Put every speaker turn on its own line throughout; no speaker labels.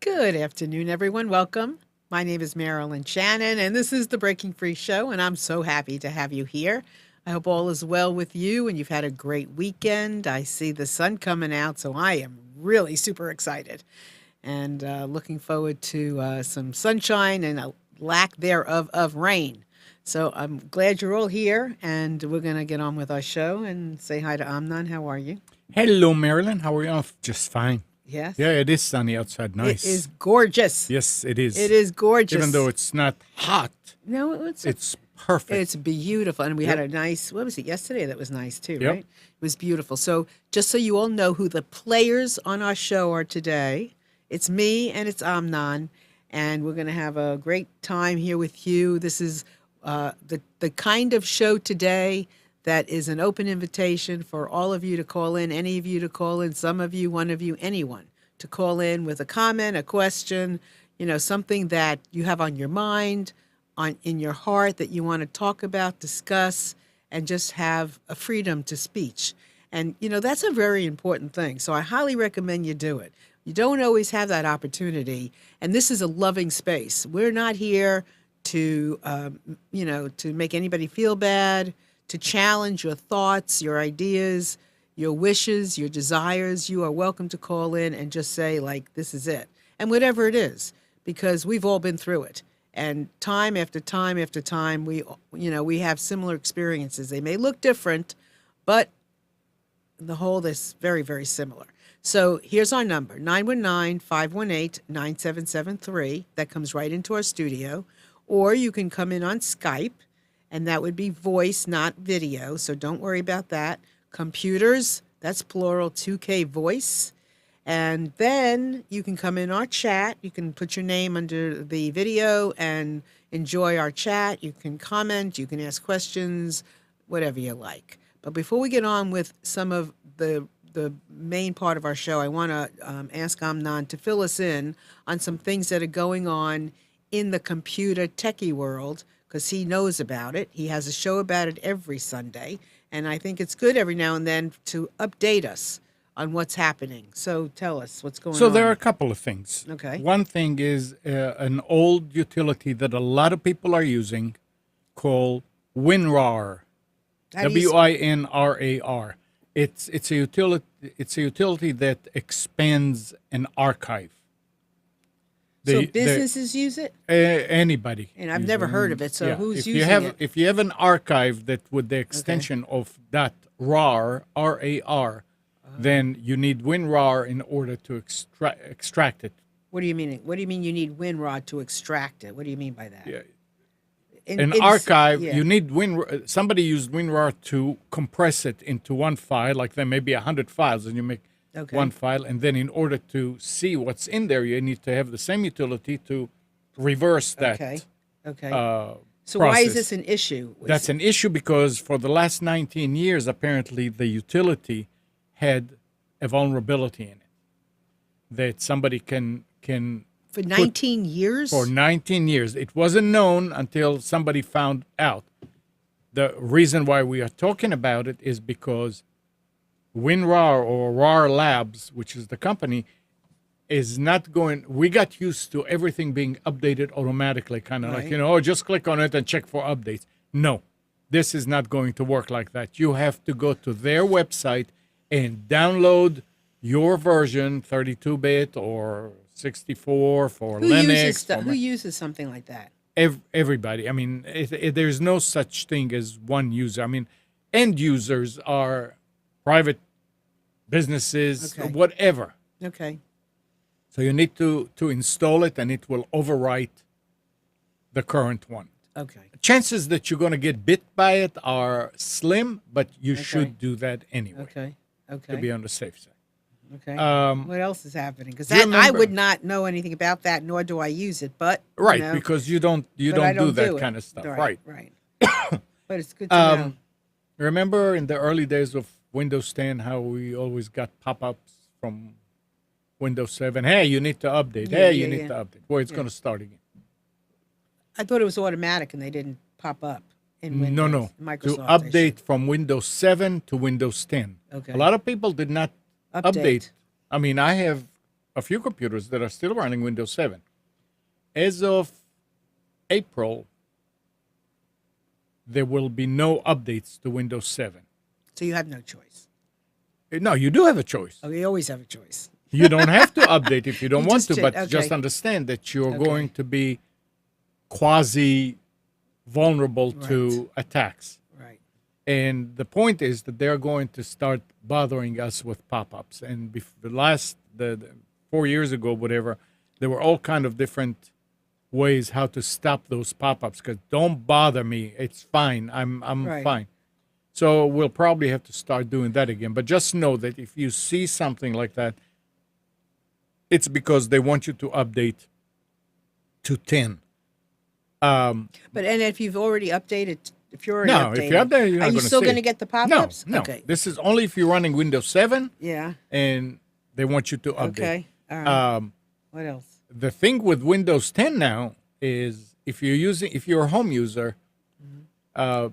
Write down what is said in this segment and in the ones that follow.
Good afternoon, everyone. Welcome. My name is Marilyn Shannon, and this is the Breaking Free Show, and I'm so happy to have you here. I hope all is well with you and you've had a great weekend. I see the sun coming out, so I am really super excited and looking forward to some sunshine and a lack thereof of rain. So I'm glad you're all here, and we're going to get on with our show and say hi to Amnon. How are you?
Hello, Marilyn. How are you? Just fine.
Yes.
Yeah, it is sunny outside.
It is
Nice.
gorgeous.
Yes, it
It
is.
is
Even
gorgeous.
though it's not hot,
No, it's
it's perfect.
It's beautiful. And we had
Yep.
a nice, what was it, yesterday that was nice too,
Yep.
right? It was beautiful. So, just so you all know who the players on our show are today, it's me and it's Amnon. And we're going to have a great time here with you. This is the kind of show today that is an open invitation for all of you to call in, any of you to call in, some of you, one of you, anyone to call in with a comment, a question, something that you have on your mind, on in your heart that you want to talk about, discuss, and just have a freedom to speech. And that's a very important thing. So I highly recommend you do it. You don't always have that opportunity, and this is a loving space. We're not here to to make anybody feel bad, to challenge your thoughts, your ideas, your wishes, your desires. You are welcome to call in and just say, like, this is it. And whatever it is, because we've all been through it. And time after time after time, we have similar experiences. They may look different, but the whole is very, very similar. So here's our number, 919-518-9773. That comes right into our studio. Or you can come in on Skype, and that would be voice, not video. So don't worry about that. Computers, that's plural, 2K voice. And then you can come in our chat. You can put your name under the video and enjoy our chat. You can comment, you can ask questions, whatever you like. But before we get on with some of the main part of our show, I want to ask Amnon to fill us in on some things that are going on in the computer techie world, because he knows about it. He has a show about it every Sunday, and I think it's good every now and then to update us on what's happening. So tell us what's going
So
on.
there are a couple of things.
Okay.
One thing is an old utility that a lot of people are using called WinRAR.
How do you
WINRAR. It's a utility. It's a utility that expands an archive.
So businesses use it?
Anybody.
And I've
uses
never heard
it.
of it, so who's
if
using
you have,
it?
If you have an archive that with the extension of that RAR, RAR, then you need WinRAR in order to extract it.
What do you mean? What do you mean you need WinRAR to extract it? What do you mean by that?
Yeah.
In-
An
in-
archive,
yeah.
you need somebody used WinRAR to compress it into one file, like there may be 100 files, and you make
Okay.
one file, and then in order to see what's in there, you need to have the same utility to reverse that.
Okay. Okay. So
process.
why is this an issue?
That's an issue because for the last 19 years, apparently, the utility had a vulnerability in it that somebody can
for 19 years?
for 19 years. It wasn't known until somebody found out. The reason why we are talking about it is because WinRAR or RAR Labs, which is the company, is not going. We got used to everything being updated automatically, kind of like,
Right.
oh, just click on it and check for updates. No, this is not going to work like that. You have to go to their website and download your version, 32-bit or 64 for Linux.
Who uses something like that?
Everybody. I mean, there's no such thing as one user. I mean, end users are private businesses,
Okay.
whatever.
Okay.
So you need to install it, and it will overwrite the current one.
Okay.
Chances that you're going to get bit by it are slim, but you should do that anyway
Okay.
to
Okay.
be on the safe side.
Okay.
Um,
What else is happening? Because
do you
I
remember-
would not know anything about that, nor do I use it. But
Right,
you know,
because you don't
but I
do that
it.
kind of stuff.
Right.
Right.
Right. But it's good to know.
Remember in the early days of Windows 10 how we always got pop-ups from Windows 7? Hey, you need to update.
Yeah,
You
yeah,
need
yeah.
to update. Well, it's
Yeah.
going to start again.
I thought it was automatic, and they didn't pop up in Windows.
No.
Microsoft.
To
I
update from Windows 7 to Windows 10.
Okay.
A lot of people did not update. I mean, I have a few computers that are still running Windows 7. As of April, there will be no updates to Windows 7.
So you have no choice.
No, you do have a choice.
Oh, you always have a choice.
You don't have to update if you don't
You
want
just
to,
did,
but
okay.
just understand that you're
Okay.
going to be quasi vulnerable to attacks.
Right.
And the point is that they're going to start bothering us with pop-ups. And the 4 years ago, whatever, there were all kind of different ways how to stop those pop-ups. Because don't bother me, it's fine. I'm
Right.
fine. So we'll probably have to start doing that again. But just know that if you see something like that, it's because they want you to update to 10.
But and if you've already updated, if you're already
No,
updated,
if you're updated, you're not
are you
gonna
still
see
going to
it.
get the
No,
pop-ups?
no.
Okay.
This is only if you're running Windows 7
Yeah.
and they want you to update.
Okay. All right.
Um,
What else?
the thing with Windows 10 now is if you're a home user, uh,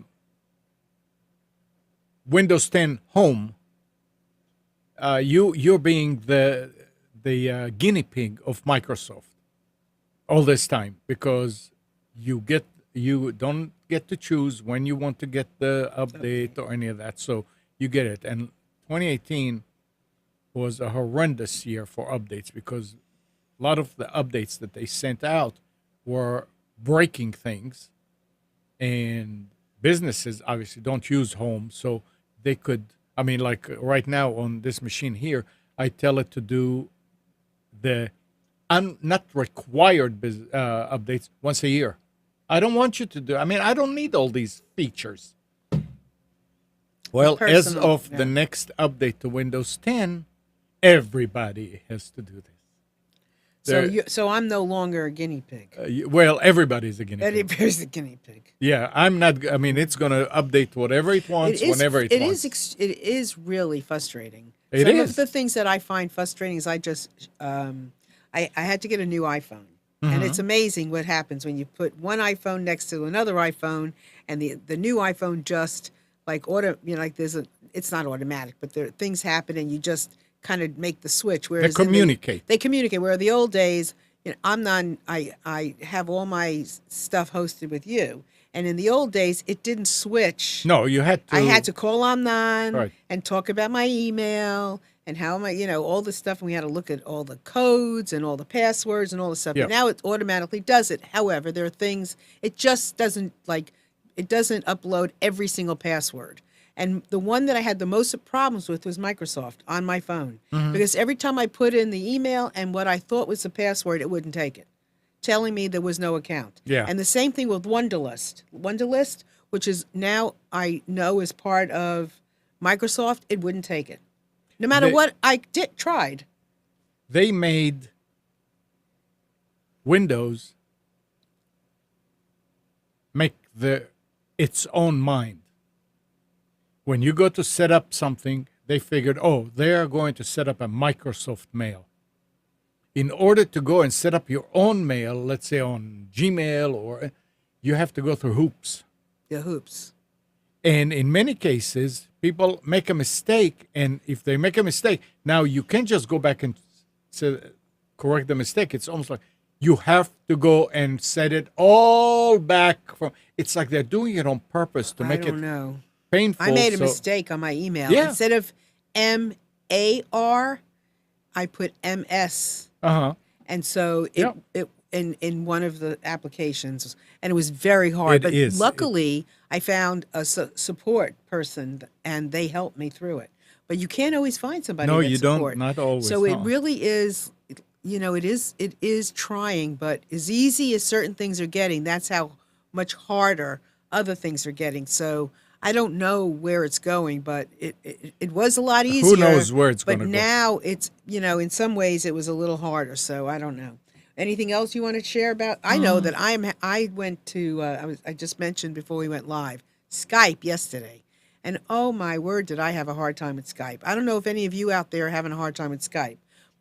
Windows 10 Home, you're being the guinea pig of Microsoft all this time because you don't get to choose when you want to get the update or any of that. So you get it. And 2018 was a horrendous year for updates because a lot of the updates that they sent out were breaking things, and businesses obviously don't use home, so they could. I mean, like right now on this machine here, I tell it to do the not required updates once a year. I don't want you to do. I mean, I don't need all these features. Well, as
Personal,
of
yeah.
the next update to Windows 10, everybody has to do this.
So I'm no longer a guinea pig.
Well, everybody's a guinea
Eddie
pig.
Bear's a guinea pig.
Yeah, I'm not. I mean, it's going to update whatever it wants, whenever it wants.
It is really frustrating.
It
Some
is.
of the things that I find frustrating is I had to get a new iPhone. And
Mm-hmm.
it's amazing what happens when you put one iPhone next to another iPhone, and the new iPhone just like it's not automatic, but there things happen, and you just kind of make the switch. Whereas
communicate.
They communicate. Where the old days, I have all my stuff hosted with you, and in the old days, it didn't switch.
No, you had to.
I had to call Amnon
Right.
and talk about my email and how all the stuff, and we had to look at all the codes and all the passwords and all the stuff.
Yeah.
But now it automatically does it. However, there are things it just doesn't it doesn't upload every single password. And the one that I had the most problems with was Microsoft on my phone.
Mm-hmm.
Because every time I put in the email and what I thought was the password, it wouldn't take it, telling me there was no account.
Yeah.
And the same thing with Wunderlist. Wunderlist, which is now I know is part of Microsoft, it wouldn't take it. No matter what I tried.
They made Windows make its own mind. When you go to set up something, they figured, oh, they are going to set up a Microsoft mail. In order to go and set up your own mail, let's say on Gmail, or you have to go through hoops.
The hoops.
And in many cases, people make a mistake. And if they make a mistake, now you can't just go back and correct the mistake. It's almost like you have to go and set it all back from. It's like they're doing it on purpose to make
I don't
it
know.
painful.
I made a
so-
mistake on my email.
Yeah.
Instead of MAR, I put MS.
Uh-huh.
And so
Yeah.
it in one of the applications, and it was very hard.
It
But
is.
luckily, I found a support person, and they helped me through it. But you can't always find somebody.
No,
that
you don't.
support.
Not always,
So it
no.
really is. It is trying, but as easy as certain things are getting, that's how much harder other things are getting. So I don't know where it's going, but it was a lot easier.
knows where it's
But
gonna go.
now it's, in some ways it was a little harder. So I don't know. Anything else you want to share about? I know that I went to, I just mentioned before we went live, Skype yesterday. And oh my word, did I have a hard time with Skype. I don't know if any of you out there are having a hard time with Skype,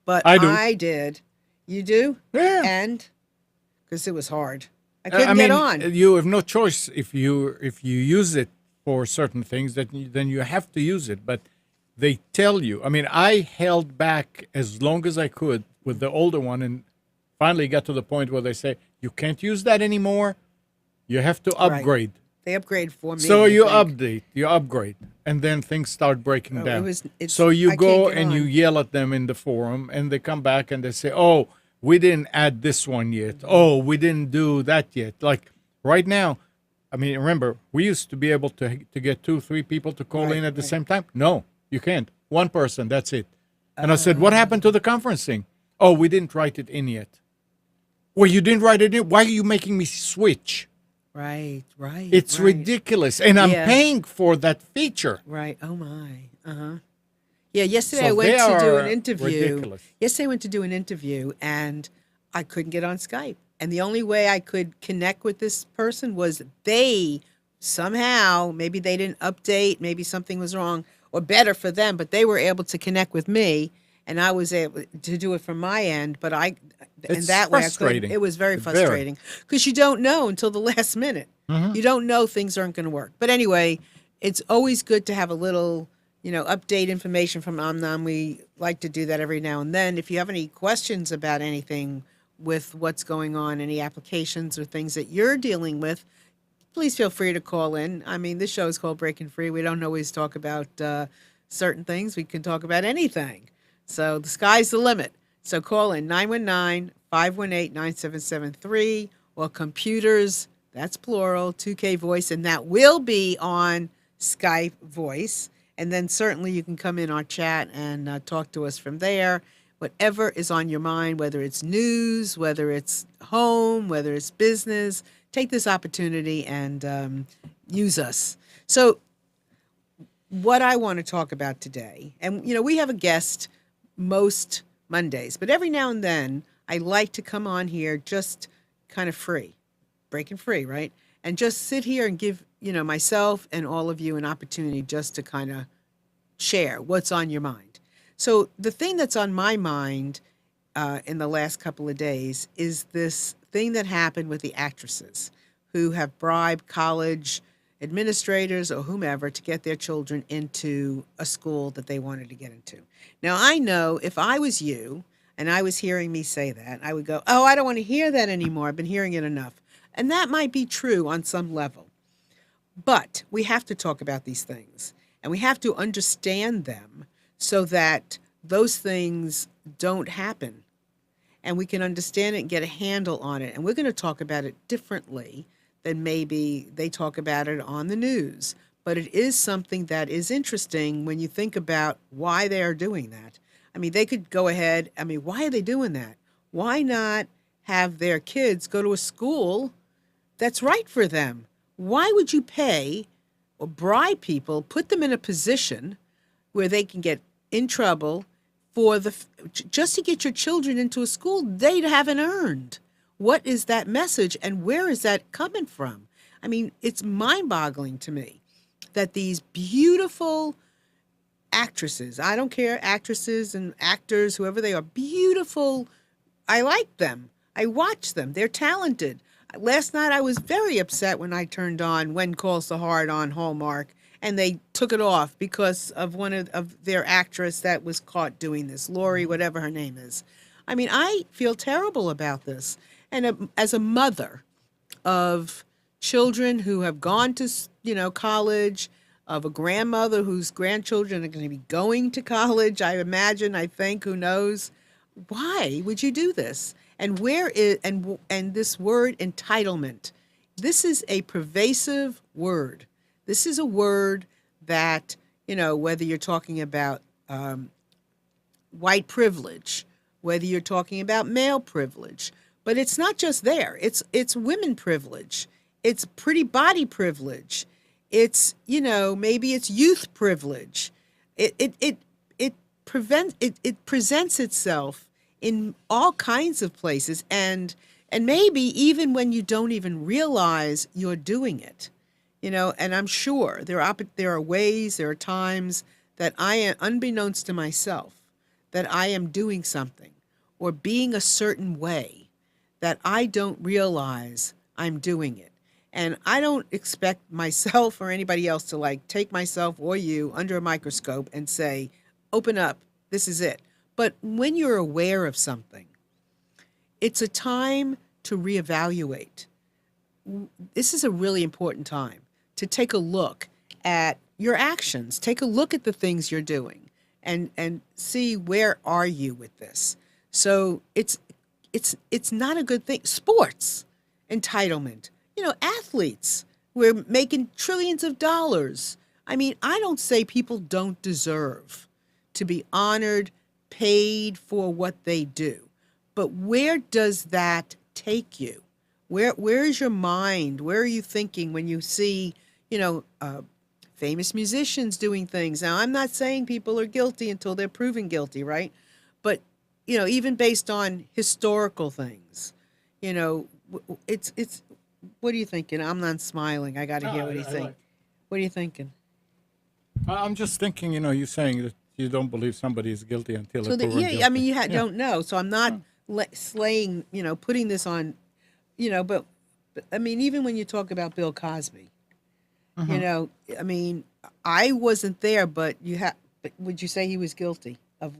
but
I do.
I did. You do?
Yeah.
And? Because it was hard. I couldn't get on.
You have no choice if you use it for certain things. Then you have to use it. But they tell you. I mean, I held back as long as I could with the older one, and finally got to the point where they say, you can't use that anymore. You have to
Right.
upgrade.
They upgrade for me,
So
I
you
think.
update, you upgrade, and then things start breaking
Oh, it
down.
was. It's.
So you
I can't
go
get
and you
on.
yell at them in the forum, and they come back and they say, "Oh, we didn't add this one yet.
Mm-hmm.
Oh, we didn't do that yet." Like right now, I mean, remember we used to be able to get 2, 3 people to call
Right.
in at the
Right.
same time. No, you can't. One person, that's it. And I said, "What happened to the conferencing?" Oh, we didn't write it in yet. Well, you didn't write it in. Why are you making me switch?
Right. Right.
It's
Right.
ridiculous. And I'm
Yeah.
paying for that feature.
Right. Oh my. Uh-huh. Yeah, yesterday I
So they
went to do an
are
interview.
ridiculous.
Yesterday I went to do an interview and I couldn't get on Skype. And the only way I could connect with this person was they somehow, maybe they didn't update, maybe something was wrong, or better for them, but they were able to connect with me and I was able to do it from my end, but and
It's
that way I couldn't.
frustrating.
It was very
Very.
frustrating because you don't know until the last minute.
Hmm.
You don't know things aren't going to work. But anyway, it's always good to have a little, update information from Amnon. We like to do that every now and then. If you have any questions about anything with what's going on, any applications or things that you're dealing with, please feel free to call in. I mean, this show is called Breaking Free. We don't always talk about certain things. We can talk about anything. So the sky's the limit. So call in 919-518-9773 or computers, that's plural, 2K Voice, and that will be on Skype Voice. And then certainly you can come in our chat and talk to us from there. Whatever is on your mind, whether it's news, whether it's home, whether it's business, take this opportunity and use us. So, what I want to talk about today, and we have a guest most Mondays, but every now and then I like to come on here just kind of free, breaking free, right? And just sit here and give, myself and all of you an opportunity just to kind of share what's on your mind. So the thing that's on my mind in the last couple of days is this thing that happened with the actresses who have bribed college administrators or whomever to get their children into a school that they wanted to get into. Now, I know if I was you and I was hearing me say that, I would go, oh, I don't want to hear that anymore. I've been hearing it enough. And that might be true on some level. But we have to talk about these things and we have to understand them so that those things don't happen and we can understand it and get a handle on it. And we're going to talk about it differently than maybe they talk about it on the news. But it is something that is interesting when you think about why they are doing that. I mean, they could go ahead. I mean, why are they doing that? Why not have their kids go to a school that's right for them? Why would you pay or bribe people, put them in a position where they can get in trouble for just to get your children into a school they haven't earned? What is that message and where is that coming from? I mean, it's mind-boggling to me that these beautiful actresses, I don't care, actresses and actors, whoever they are, beautiful. I like them. I watch them. They're talented. Last night I was very upset when I turned on When Calls the Heart on Hallmark and they took it off because of one of their actress that was caught doing this, Lori, whatever her name is. I mean, I feel terrible about this. And as a mother of children who have gone to, college, of a grandmother whose grandchildren are going to be going to college, I imagine, I think, who knows, why would you do this? And where is and this word entitlement? This is a pervasive word. This is a word that, whether you're talking about white privilege, whether you're talking about male privilege, but it's not just there. It's women privilege. It's pretty body privilege. It's, maybe it's youth privilege. It presents itself in all kinds of places and maybe even when you don't even realize you're doing it. And I'm sure there are ways, there are times that I am, unbeknownst to myself, that I am doing something or being a certain way that I don't realize I'm doing it. And I don't expect myself or anybody else to like take myself or you under a microscope and say, open up, this is it. But when you're aware of something, it's a time to reevaluate. This is a really important time to take a look at your actions, take a look at the things you're doing and see where are you with this. So it's not a good thing. Sports, entitlement. Athletes, we're making trillions of dollars. I mean, I don't say people don't deserve to be honored, paid for what they do. But where does that take you? Where is your mind? Where are you thinking when you see, famous musicians doing things? Now, I'm not saying people are guilty until they're proven guilty, right? But even based on historical things, it's. What are you thinking? I'm not smiling. I got to
No,
hear what he's saying. What are you thinking?
I'm just thinking, you're saying that you don't believe somebody is guilty until
So
they're proven
yeah,
guilty.
I mean, don't know. So I'm not slaying, putting this on, but I mean, even when you talk about Bill Cosby, I mean, I wasn't there, but but would you say he was guilty of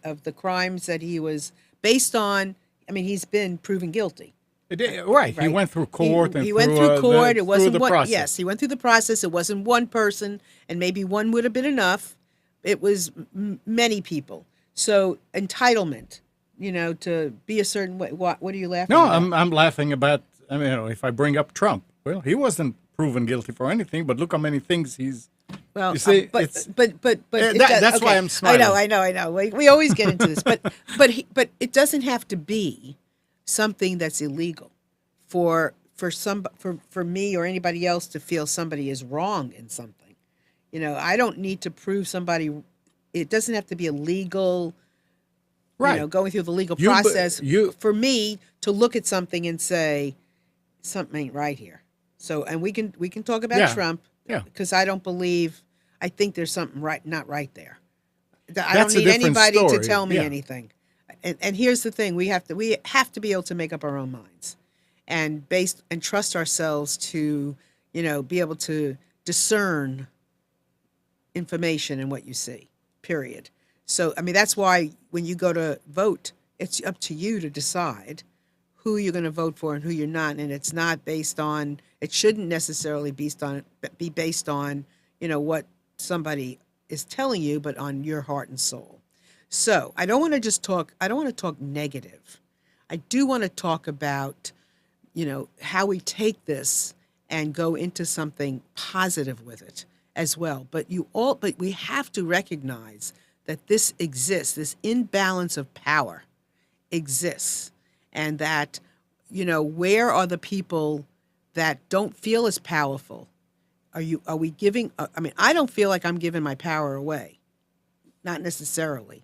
of the crimes that he was based on? I mean, he's been proven guilty.
Right. He
Right.
went through court and
He went through court. It
through
wasn't
the
one.
process.
Yes, he went through the process. It wasn't one person, and maybe one would have been enough. It was many people. So entitlement, to be a certain way. What are you laughing
No,
about?
I'm laughing about. I mean, if I bring up Trump, well, he wasn't proven guilty for anything, but look how many things he's.
Well,
You see,
but
it's
but
that's why I'm smiling.
I know. We always get into this, but it doesn't have to be something that's illegal for me or anybody else to feel somebody is wrong in something. I don't need to prove somebody. It doesn't have to be a legal.
Right.
Going through the legal
You- but
process
you-
for me to look at something and say something ain't right here. So, and we can talk about
Yeah.
Trump,
Yeah.
because I think there's something not right there. I
That's a
don't need
different
anybody to
story.
tell me
Yeah.
anything. And here's the thing: we have to be able to make up our own minds, and trust ourselves to be able to discern information in what you see. Period. So I mean that's why when you go to vote, it's up to you to decide who you're going to vote for and who you're not, and it's not based on. It shouldn't necessarily be based on what somebody is telling you, but on your heart and soul. So I don't want to just talk. I don't want to talk negative. I do want to talk about how we take this and go into something positive with it as well. But we have to recognize that this exists. This imbalance of power exists, and that where are the people that don't feel as powerful? Are we giving? I mean, I don't feel like I'm giving my power away, not necessarily,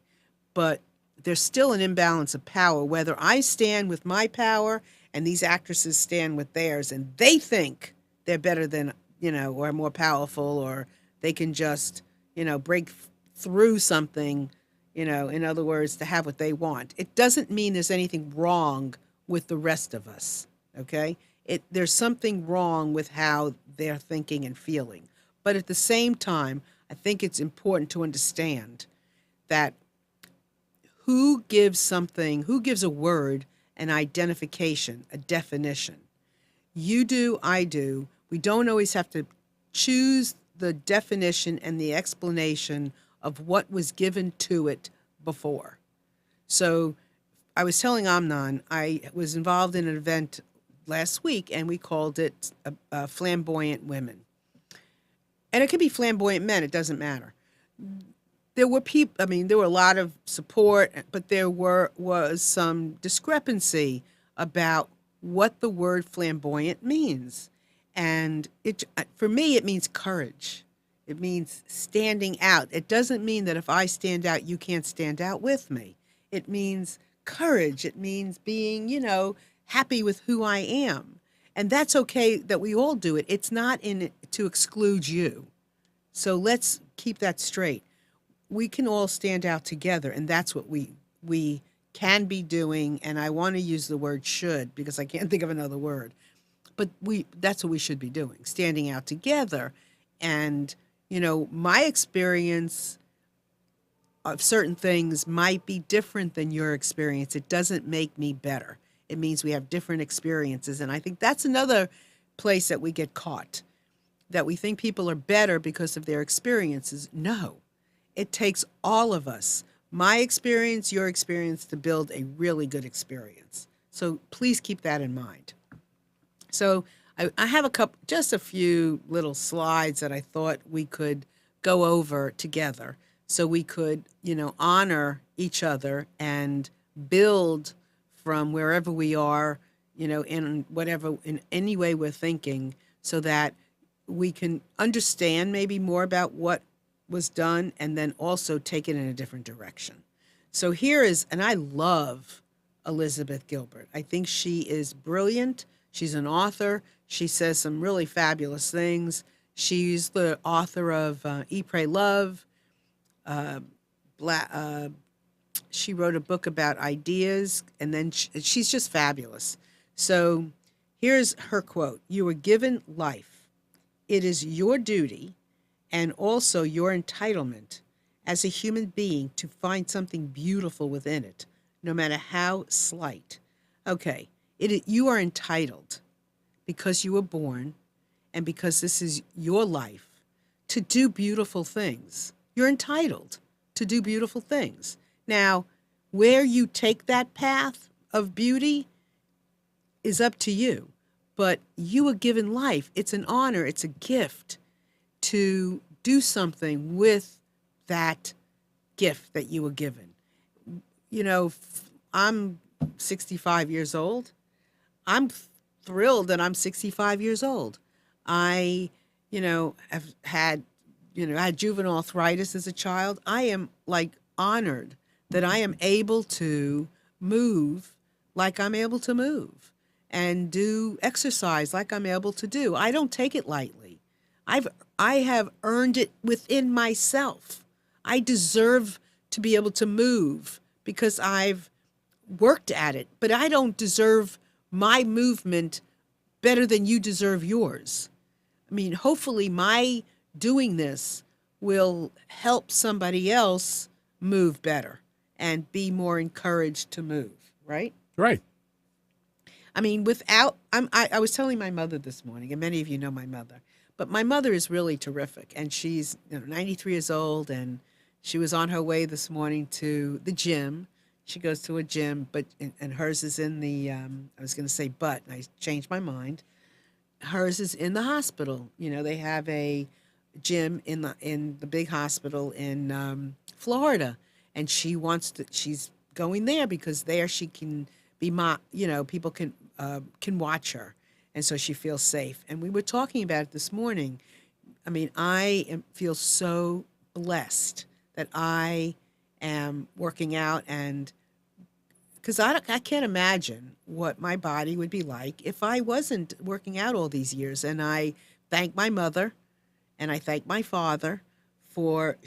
but there's still an imbalance of power. Whether I stand with my power and these actresses stand with theirs, and they think they're better than or more powerful, or they can just break through something. In other words, to have what they want. It doesn't mean there's anything wrong with the rest of us. Okay. There's something wrong with how they're thinking and feeling. But at the same time, I think it's important to understand that who gives a word an identification, a definition. You do, I do. We don't always have to choose the definition and the explanation of what was given to it before. So I was telling Amnon, I was involved in an event last week, and we called it Flamboyant Women. And it could be flamboyant men, it doesn't matter. There were there were a lot of support, but there was some discrepancy about what the word flamboyant means. And for me, it means courage. It means standing out. It doesn't mean that if I stand out, you can't stand out with me. It means courage. It means being, happy with who I am. And that's okay that we all do it. It's not in it to exclude you. So let's keep that straight. We can all stand out together, and that's what we can be doing. And I want to use the word should because I can't think of another word. but that's what we should be doing, standing out together. And, my experience of certain things might be different than your experience. It doesn't make me better. It means we have different experiences. And I think that's another place that we get caught, that we think people are better because of their experiences. No, it takes all of us, my experience, your experience, to build a really good experience. So please keep that in mind. So I have just a few little slides that I thought we could go over together, so we could, honor each other and build from wherever we are, in any way we're thinking, so that we can understand maybe more about what was done and then also take it in a different direction. So and I love Elizabeth Gilbert. I think she is brilliant. She's an author. She says some really fabulous things. She's the author of Eat, Pray, Love. She wrote a book about ideas, and then she's just fabulous. So here's her quote: "You were given life. It is your duty and also your entitlement as a human being to find something beautiful within it, no matter how slight." Okay, you are entitled, because you were born and because this is your life, to do beautiful things. You're entitled to do beautiful things. Now, where you take that path of beauty is up to you, but you were given life. It's an honor, it's a gift to do something with that gift that you were given. I'm 65 years old. I'm thrilled that I'm 65 years old. I, have had, I had juvenile arthritis as a child. I am honored that I am able to move like I'm able to move and do exercise like I'm able to do. I don't take it lightly. I have earned it within myself. I deserve to be able to move because I've worked at it, but I don't deserve my movement better than you deserve yours. I mean, hopefully my doing this will help somebody else move better and be more encouraged to move, right?
Right.
I mean, I was telling my mother this morning, and many of you know my mother, but my mother is really terrific, and she's 93 years old, and she was on her way this morning to the gym. She goes to a gym, and hers is in the, I was going to say but, and I changed my mind. Hers is in the hospital. They have a gym in the big hospital in Florida, and she's going there because there she can be people can watch her, and so she feels safe. And we were talking about it this morning. I mean, feel so blessed that I am working out, and because I can't imagine what my body would be like if I wasn't working out all these years. And I thank my mother and I thank my father for,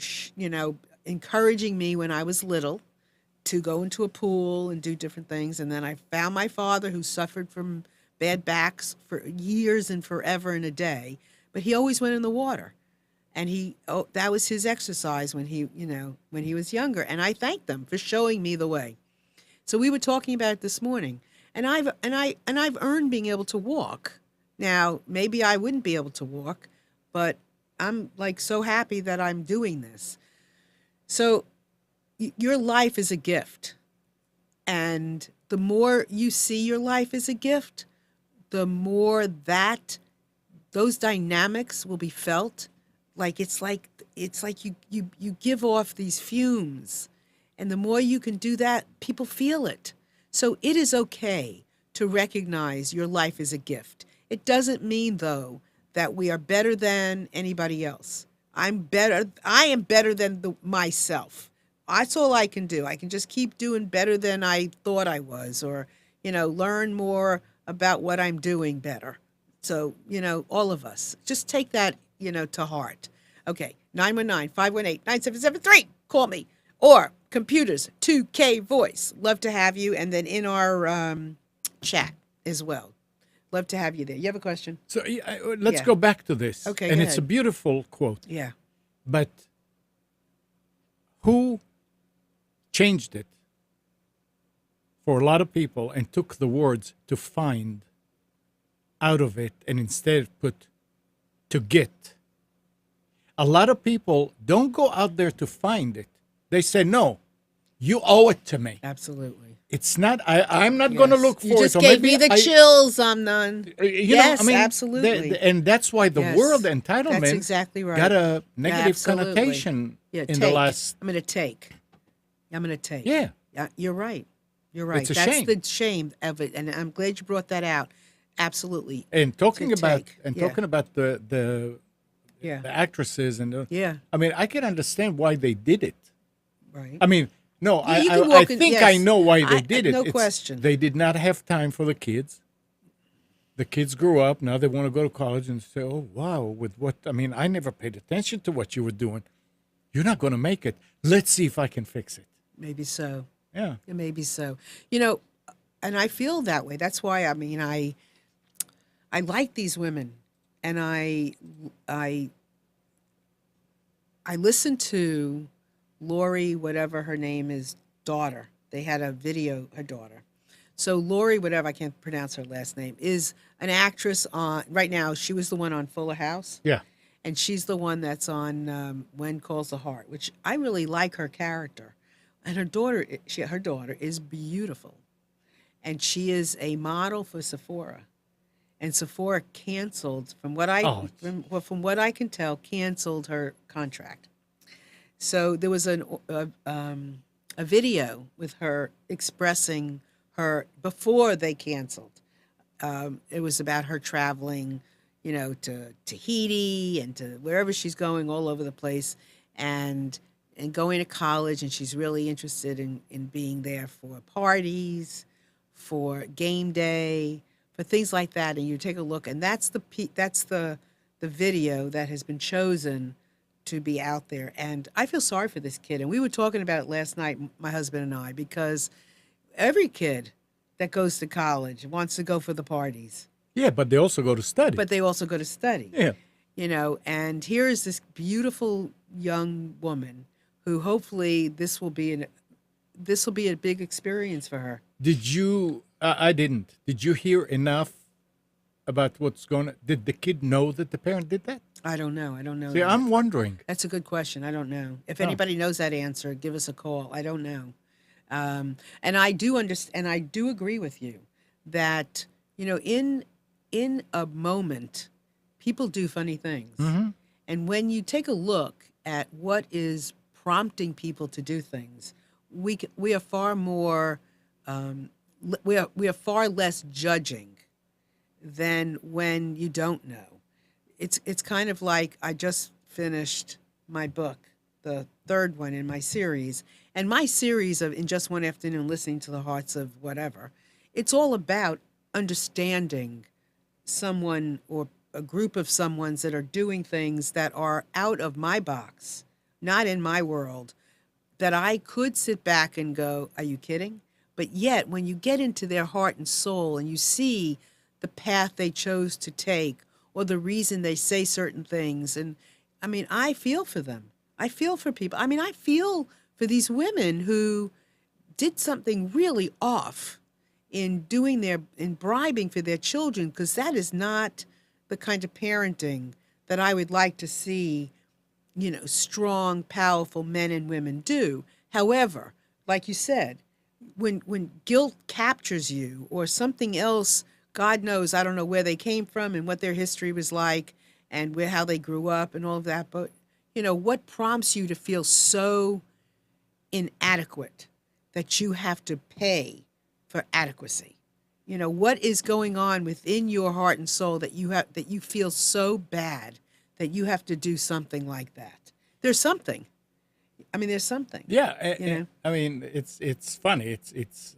encouraging me when I was little to go into a pool and do different things. And then I found my father, who suffered from bad backs for years and forever and a day, but he always went in the water. And that was his exercise when he was younger. And I thank them for showing me the way. So we were talking about it this morning, and I've earned being able to walk. Now, maybe I wouldn't be able to walk, but I'm so happy that I'm doing this. So your life is a gift. And the more you see your life as a gift, the more that those dynamics will be felt. It's like you give off these fumes, and the more you can do that, people feel it. So it is okay to recognize your life is a gift. It doesn't mean, though, that we are better than anybody else. I am better than myself. That's all I can do. I can just keep doing better than I thought I was, or, learn more about what I'm doing better. So, all of us, just take that, to heart. Okay, 919-518-9773. Call me. Or computers, 2K Voice. Love to have you. And then in our chat as well. Love to have you there. You have a question?
So let's
Yeah.
go back to this.
Okay,
And
go
it's a
ahead.
beautiful quote.
Yeah.
But who changed it for a lot of people and took the words to find out of it and instead put to get? A lot of people don't go out there to find it. They say, no, you owe it to me.
Absolutely.
It's not, I'm not going to
Yes.
look for
You just
it. Or
gave
maybe
me the
I,
chills, Amnon.
you know, I
Yes,
mean,
absolutely.
and that's why the
Yes,
word
that's
entitlement
exactly right.
got a negative
Absolutely.
connotation
Yeah,
in
take.
the last.
I'm going to take. I'm going to take.
Yeah.
Yeah, you're right. You're right.
It's a
That's
shame.
the shame of it, and I'm glad you brought that out. Absolutely.
And talking
To
about
take.
and
Yeah.
talking about the
Yeah.
actresses and
Yeah.
I mean, I can understand why they did it.
Right.
I mean, no,
Yeah, you can
I
walk in-
think I
yes.
know why they did it.
No question.
They did not have time for the kids. The kids grew up. Now they want to go to college and say, "Oh, wow, with what? I mean, I never paid attention to what you were doing. You're not going to make it. Let's see if I can fix it."
Maybe so.
Yeah.
Maybe so. You know, and I feel that way. That's why I like these women, and I listened to Lori, whatever her name is, daughter. They had a video, her daughter. So Lori, whatever, I can't pronounce her last name, is an actress on, right now, she was the one on Fuller House.
Yeah.
And she's the one that's on When Calls the Heart, which I really like her character. And her daughter, her daughter is beautiful. And she is a model for Sephora. And Sephora canceled, from what
Oh.
from what I can tell, canceled her contract. So there was a video with her expressing her before they canceled. It was about her traveling, you know, to Tahiti and to wherever she's going, all over the place, and going to college. And she's really interested in being there for parties, for game day, for things like that. And you take a look, and that's the video that has been chosen to be out there. And I feel sorry for this kid. And we were talking about it last night, my husband and I, because every kid that goes to college wants to go for the parties,
Yeah, but they also go to study.
but they also go to study.
yeah.
You know, and here is this beautiful young woman who hopefully this will be a big experience for her.
Did you? I didn't. Did you hear enough about what's going on? Did the kid know that the parent did that?
I don't know. I don't know.
See,
that.
I'm wondering.
That's a good question. I don't know. If
Oh.
anybody knows that answer, give us a call. I don't know. And I do understand, and I do agree with you that, you know, in a moment, people do funny things. And when you take a look at what is prompting people to do things, we are far more we are far less judging than when you don't know. It's kind of like I just finished my book, the third one in my series. And my series of In Just One Afternoon, Listening to the Hearts of Whatever, it's all about understanding someone or a group of someones that are doing things that are out of my box, not in my world, that I could sit back and go, are you kidding? But yet, when you get into their heart and soul and you see the path they chose to take or the reason they say certain things, and I mean, I feel for them. I feel for people. I mean, I feel for these women who did something really off in bribing for their children, because that is not the kind of parenting that I would like to see, you know, strong, powerful men and women do. However, like you said, when guilt captures you or something else, God knows, I don't know where they came from and what their history was like and how they grew up and all of that, but, you know, what prompts you to feel so inadequate that you have to pay for adequacy? You know, what is going on within your heart and soul that you feel so bad that you have to do something like that? There's something. I mean, there's something.
Yeah,
You know?
I mean, it's funny. It's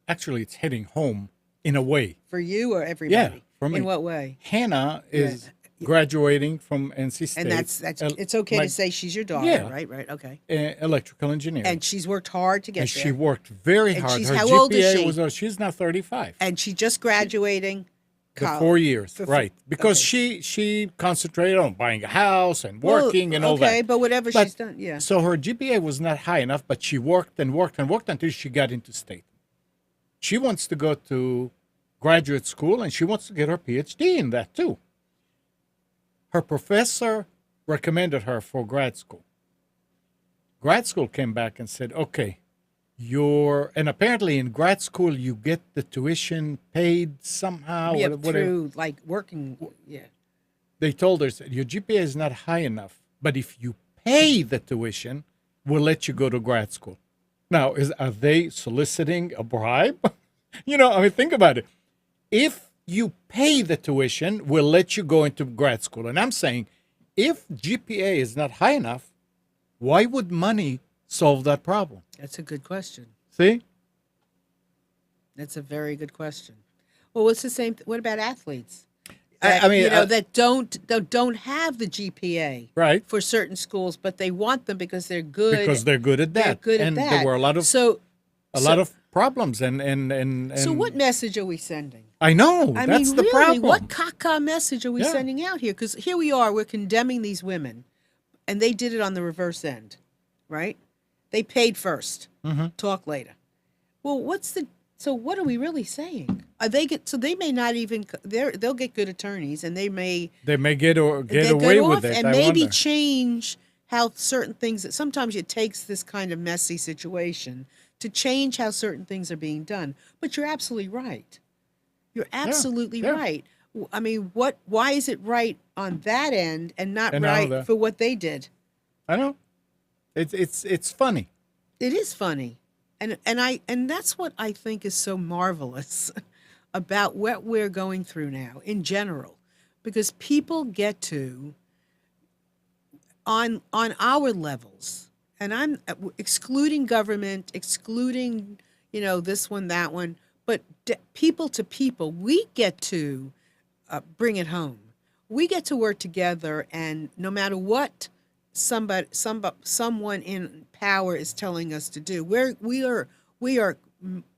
actually it's hitting home in a way.
For you or everybody?
Yeah, for me.
In what way?
Hannah is graduating from NC State.
And that's it's okay to say she's your daughter,
yeah.
right? Okay.
Electrical engineering.
And she's worked hard to get
And
there.
she worked very
And
hard.
she's-
Her
how
GPA
old is she?
she's now 35.
And she's just graduating
The 4 years,
For
right? Because
okay.
she concentrated on buying a house and
Well,
working and all
okay,
that.
but whatever
But
she's done, yeah.
so her GPA was not high enough, but she worked and worked and worked until she got into state. She wants to go to graduate school and she wants to get her PhD in that too. Her professor recommended her for grad school. Grad school came back and said, okay, and apparently in grad school you get the tuition paid somehow,
Yeah,
whatever.
through like working. Yeah.
They told her, said, your GPA is not high enough, but if you pay the tuition, we'll let you go to grad school. Now, are they soliciting a bribe? I mean, think about it. If you pay the tuition, we'll let you go into grad school. And I'm saying, if GPA is not high enough, why would money solve that problem?
That's a good question.
See?
That's a very good question. Well, what's the same? What about athletes
I mean,
that don't have the GPA
right?
for certain schools, but they want them because they're good.
Because they're good at
They're
that.
good at
And
that.
there were a lot of problems and
So what message are we sending?
I know
I
that's
mean,
the
really,
problem.
what caca message are we
Yeah.
sending out here? Because here we are, we're condemning these women, and they did it on the reverse end, right? They paid first, talk later. Well, so what are we really saying? They may not even they'll get good attorneys, and they may
get
they
away
off
with it.
and
I
maybe
wonder.
change how certain things. That sometimes it takes this kind of messy situation to change how certain things are being done. But you're absolutely right. You're absolutely
yeah.
right. I mean, why is it right on that end and not
And now
right for what they did?
I know. It's funny.
It is funny. And that's what I think is so marvelous about what we're going through now in general. Because people get to on our levels, and I'm excluding government, excluding, this one, that one, but people to people, we get to bring it home. We get to work together, and no matter what someone in power is telling us to do, we are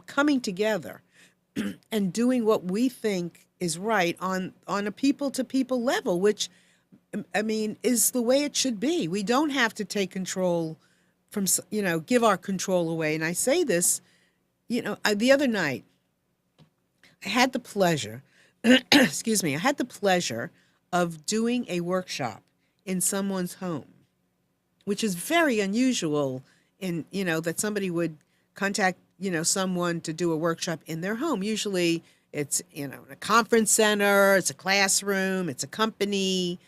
coming together and doing what we think is right on a people to people level, which I mean is the way it should be. We don't have to take control from give our control away. And I say this, the other night I had the pleasure, excuse me, I had the pleasure of doing a workshop in someone's home, which is very unusual in, that somebody would contact, someone to do a workshop in their home. Usually it's, in a conference center, it's a classroom, it's a company,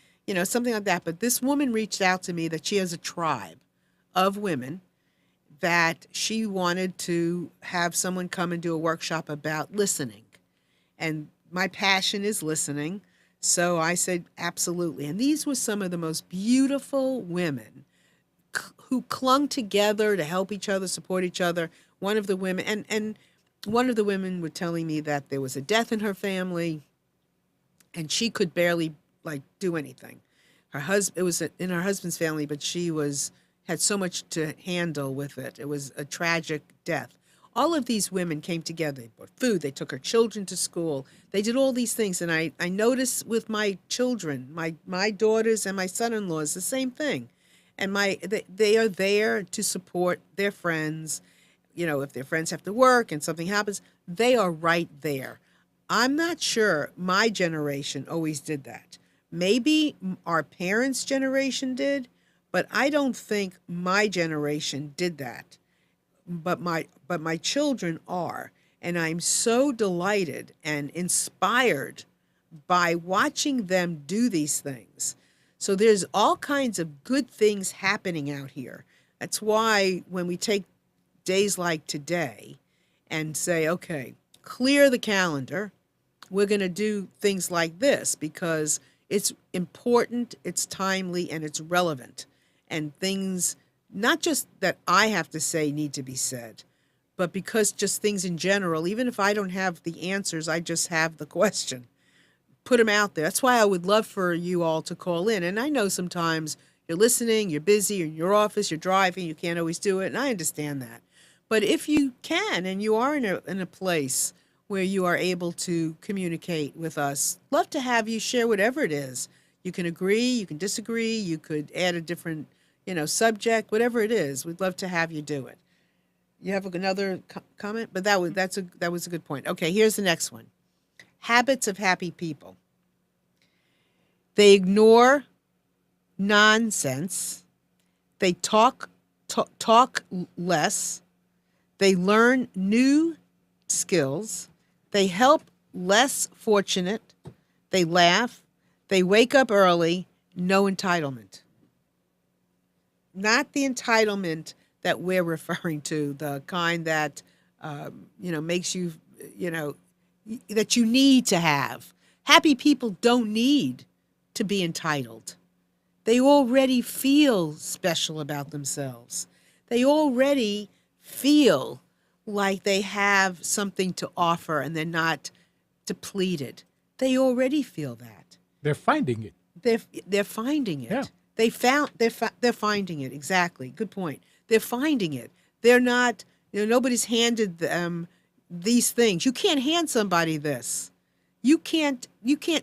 something like that. But this woman reached out to me that she has a tribe of women that she wanted to have someone come and do a workshop about listening. And my passion is listening. So I said, absolutely. And these were some of the most beautiful women who clung together to help each other, support each other. One of the women, and one of the women were telling me that there was a death in her family, and she could barely do anything. It was in her husband's family, but she had so much to handle with it. It was a tragic death. All of these women came together. They bought food. They took her children to school. They did all these things. And I noticed with my children, my daughters and my son-in-laws, the same thing. And they are there to support their friends. If their friends have to work and something happens, they are right there. I'm not sure my generation always did that. Maybe our parents' generation did, but I don't think my generation did that. But my children are, and I'm so delighted and inspired by watching them do these things. So there's all kinds of good things happening out here. That's why when we take days like today and say, okay, clear the calendar, we're going to do things like this because it's important, it's timely, and it's relevant. And things, not just that I have to say need to be said, but because just things in general, even if I don't have the answers, I just have the question. Put them out there. That's why I would love for you all to call in. And I know sometimes you're listening, you're busy, you're in your office, you're driving, you can't always do it, and I understand that. But if you can, and you are in a place where you are able to communicate with us. Love to have you share whatever it is. You can agree, you can disagree, you could add a different, subject, whatever it is. We'd love to have you do it. You have another comment, but that was a good point. Okay, here's the next one. Habits of happy people. They ignore nonsense. They talk less. They learn new skills. They help less fortunate. They laugh. They wake up early. No entitlement. Not the entitlement that we're referring to, the kind that, makes you, that you need to have. Happy people don't need to be entitled. They already feel special about themselves. They already feel like they have something to offer and they're not depleted. They already feel that.
They're finding it.
They're finding it.
Yeah.
They're finding it. Exactly. Good point. They're finding it. They're not, nobody's handed them these things. You can't hand somebody this. You can't,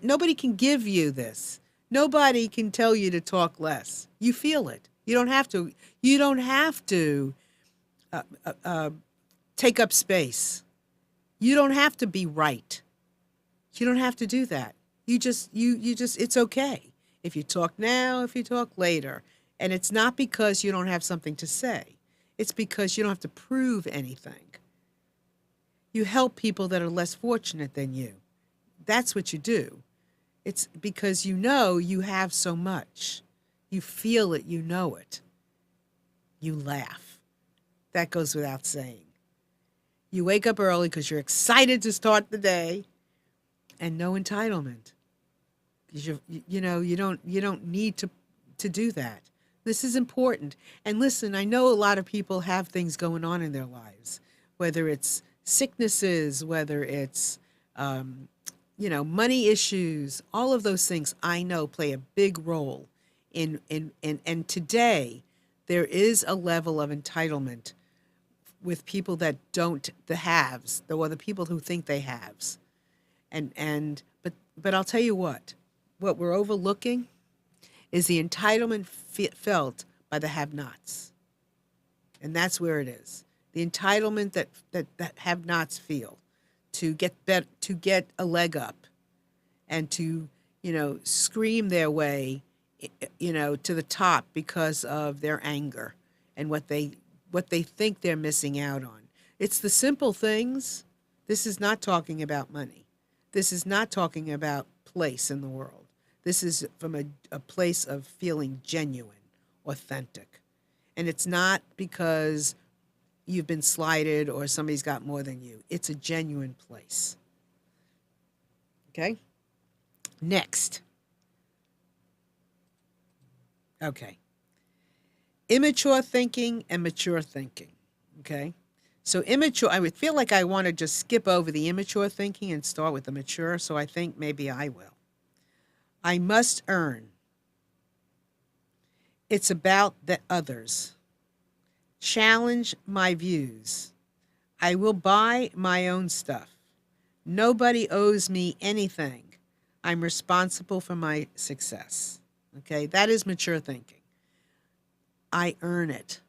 nobody can give you this. Nobody can tell you to talk less. You feel it. You don't have to. You don't have to take up space. You don't have to be right. You don't have to do that. You just, it's okay. If you talk now, if you talk later. And it's not because you don't have something to say. It's because you don't have to prove anything. You help people that are less fortunate than you. That's what you do. It's because you have so much. You feel it, you know it. You laugh. That goes without saying. You wake up early because you're excited to start the day, and no entitlement. You don't need to do that. This is important. And listen, I know a lot of people have things going on in their lives, whether it's sicknesses, whether it's money issues, all of those things I know play a big role and today there is a level of entitlement with people that don't, the haves, or the people who think they haves. But I'll tell you what we're overlooking is the entitlement felt by the have-nots. And that's where it is. The entitlement that have-nots feel to get a leg up and to, scream their way, to the top because of their anger and what they think they're missing out on. It's the simple things. This is not talking about money. This is not talking about place in the world. This is from a place of feeling genuine, authentic. And it's not because you've been slighted or somebody's got more than you. It's a genuine place. Okay? Next. Okay. Immature thinking and mature thinking. Okay? So immature, I would feel like I want to just skip over the immature thinking and start with the mature, so I think maybe I will. I must earn. It's about the others. Challenge my views. I will buy my own stuff. Nobody owes me anything. I'm responsible for my success. Okay, that is mature thinking. I earn it.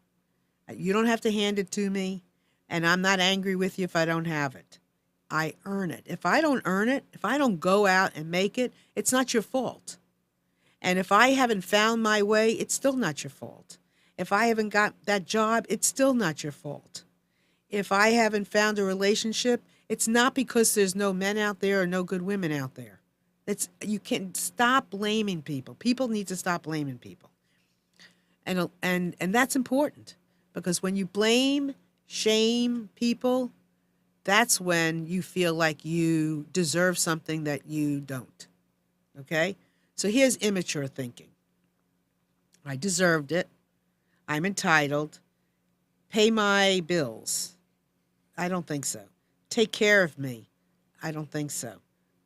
You don't have to hand it to me, and I'm not angry with you if I don't have it. I earn it. If I don't earn it, if I don't go out and make it, it's not your fault. And if I haven't found my way, it's still not your fault. If I haven't got that job, it's still not your fault. If I haven't found a relationship, it's not because there's no men out there or no good women out there. You can stop blaming people. People need to stop blaming people. And that's important, because when you blame, shame people, that's when you feel like you deserve something that you don't. Okay? So here's immature thinking. I deserved it. I'm entitled. Pay my bills. I don't think so. Take care of me. I don't think so.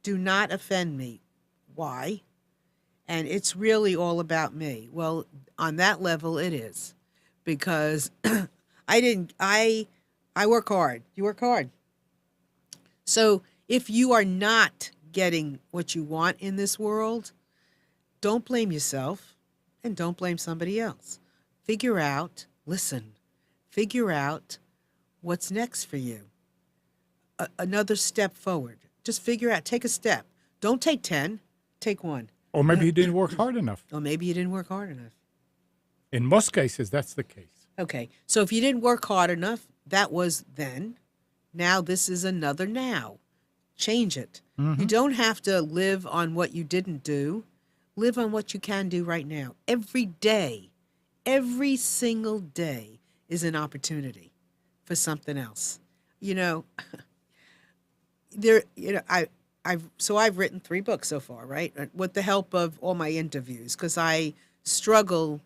Do not offend me. Why? And it's really all about me. Well, on that level it is, because I work hard. You work hard. So if you are not getting what you want in this world, don't blame yourself and don't blame somebody else. Figure out, listen, figure out what's next for you. Another step forward. Just figure out, take a step. Don't take 10, take one.
Or maybe you didn't work hard enough.
Or maybe you didn't work hard enough.
In most cases, that's the case.
Okay, so if you didn't work hard enough, that was then. Now this is another now. Change it. You don't have to live on what you didn't do. Live on what you can do right now. Every day, every single day is an opportunity for something else. You know, I've written 3 books so far, right? With the help of all my interviews, because I struggle.